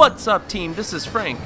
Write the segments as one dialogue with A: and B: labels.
A: What's up, team? This is Frank.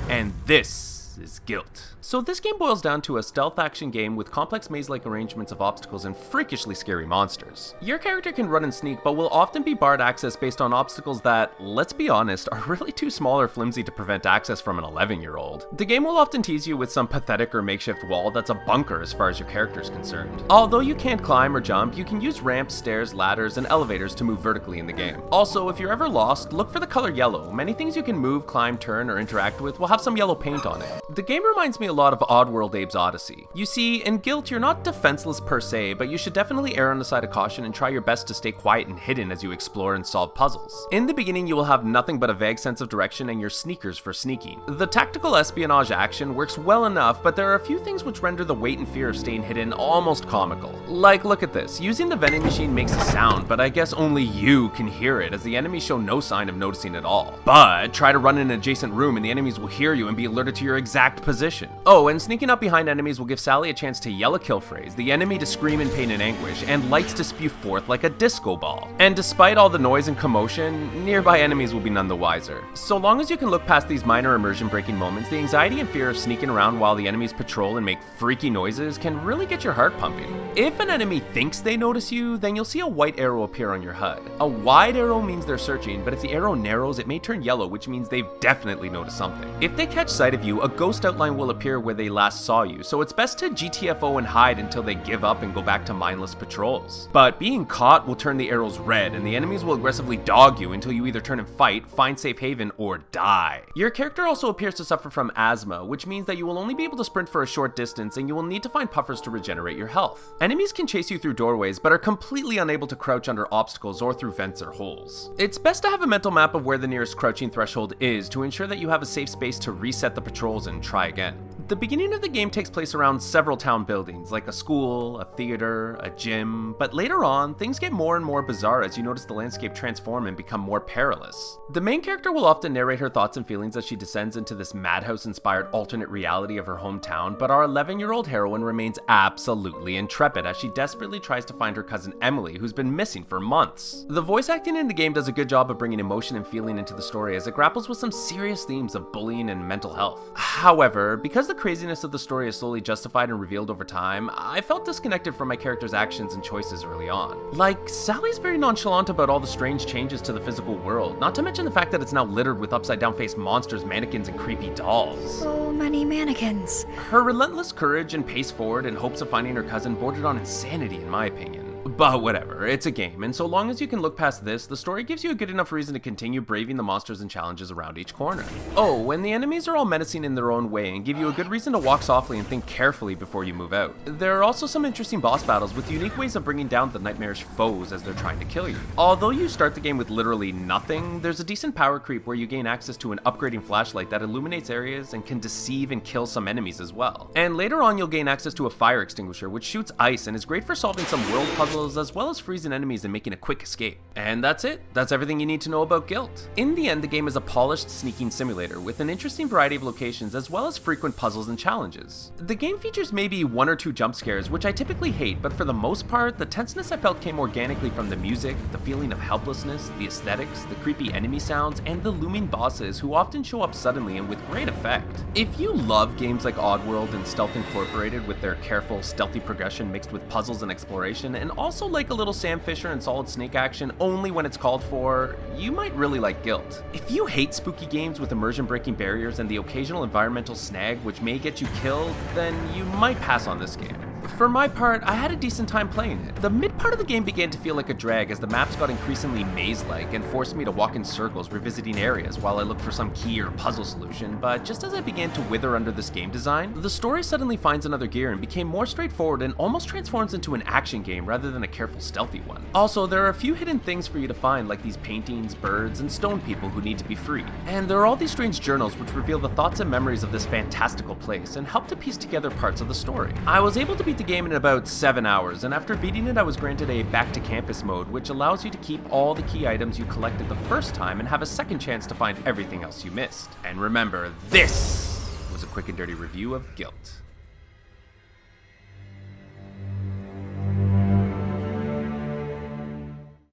A: And this is Gylt. So this game boils down to a stealth action game with complex maze-like arrangements of obstacles and freakishly scary monsters. Your character can run and sneak, but will often be barred access based on obstacles that, let's be honest, are really too small or flimsy to prevent access from an 11-year-old. The game will often tease you with some pathetic or makeshift wall that's a bunker as far as your character is concerned. Although you can't climb or jump, you can use ramps, stairs, ladders, and elevators to move vertically in the game. Also, if you're ever lost, look for the color yellow. Many things you can move, climb, turn, or interact with will have some yellow paint on it. The game reminds me a lot of Oddworld Abe's Odyssey. You see, in Gylt, you're not defenseless per se, but you should definitely err on the side of caution and try your best to stay quiet and hidden as you explore and solve puzzles. In the beginning, you will have nothing but a vague sense of direction and your sneakers for sneaking. The tactical espionage action works well enough, but there are a few things which render the weight and fear of staying hidden almost comical. Like, look at this. Using the vending machine makes a sound, but I guess only you can hear it, as the enemies show no sign of noticing at all. But try to run in an adjacent room and the enemies will hear you and be alerted to your exact position. Oh, and sneaking up behind enemies will give Sally a chance to yell a kill phrase, the enemy to scream in pain and anguish, and lights to spew forth like a disco ball. And despite all the noise and commotion, nearby enemies will be none the wiser. So long as you can look past these minor immersion-breaking moments, the anxiety and fear of sneaking around while the enemies patrol and make freaky noises can really get your heart pumping. If an enemy thinks they notice you, then you'll see a white arrow appear on your HUD. A wide arrow means they're searching, but if the arrow narrows, it may turn yellow, which means they've definitely noticed something. If they catch sight of you, a ghost outline will appear where they last saw you, so it's best to GTFO and hide until they give up and go back to mindless patrols. But being caught will turn the arrows red, and the enemies will aggressively dog you until you either turn and fight, find safe haven, or die. Your character also appears to suffer from asthma, which means that you will only be able to sprint for a short distance, and you will need to find puffers to regenerate your health. Enemies can chase you through doorways, but are completely unable to crouch under obstacles or through vents or holes. It's best to have a mental map of where the nearest crouching threshold is to ensure that you have a safe space to reset the patrols and try again. The beginning of the game takes place around several town buildings, like a school, a theater, a gym, but later on, things get more and more bizarre as you notice the landscape transform and become more perilous. The main character will often narrate her thoughts and feelings as she descends into this madhouse-inspired alternate reality of her hometown, but our 11-year-old heroine remains absolutely intrepid as she desperately tries to find her cousin Emily, who's been missing for months. The voice acting in the game does a good job of bringing emotion and feeling into the story as it grapples with some serious themes of bullying and mental health. However, because the craziness of the story is slowly justified and revealed over time, I felt disconnected from my character's actions and choices early on. Like, Sally's very nonchalant about all the strange changes to the physical world, not to mention the fact that it's now littered with upside-down faced monsters, mannequins, and creepy dolls.
B: So many mannequins.
A: Her relentless courage and pace forward in hopes of finding her cousin bordered on insanity in my opinion. But whatever, it's a game, and so long as you can look past this, the story gives you a good enough reason to continue braving the monsters and challenges around each corner. Oh, and the enemies are all menacing in their own way and give you a good reason to walk softly and think carefully before you move out. There are also some interesting boss battles with unique ways of bringing down the nightmarish foes as they're trying to kill you. Although you start the game with literally nothing, there's a decent power creep where you gain access to an upgrading flashlight that illuminates areas and can deceive and kill some enemies as well. And later on you'll gain access to a fire extinguisher which shoots ice and is great for solving some world puzzles as well as freezing enemies and making a quick escape. And that's it. That's everything you need to know about Gylt. In the end, the game is a polished sneaking simulator with an interesting variety of locations as well as frequent puzzles and challenges. The game features maybe one or two jump scares, which I typically hate, but for the most part, the tenseness I felt came organically from the music, the feeling of helplessness, the aesthetics, the creepy enemy sounds, and the looming bosses who often show up suddenly and with great effect. If you love games like Oddworld and Stealth Incorporated with their careful, stealthy progression mixed with puzzles and exploration, and also like a little Sam Fisher and Solid Snake action only when it's called for, you might really like Gylt. If you hate spooky games with immersion-breaking barriers and the occasional environmental snag which may get you killed, then you might pass on this game. For my part, I had a decent time playing it. The mid part of the game began to feel like a drag as the maps got increasingly maze-like and forced me to walk in circles revisiting areas while I looked for some key or puzzle solution, but just as I began to wither under this game design, the story suddenly finds another gear and became more straightforward and almost transforms into an action game rather than a careful stealthy one. Also, there are a few hidden things for you to find like these paintings, birds, and stone people who need to be freed. And there are all these strange journals which reveal the thoughts and memories of this fantastical place and help to piece together parts of the story. I was able to beat the game in about 7 hours, and after beating it I was granted a back to campus mode which allows you to keep all the key items you collected the first time and have a second chance to find everything else you missed. And remember, this was a quick and dirty review of Gylt.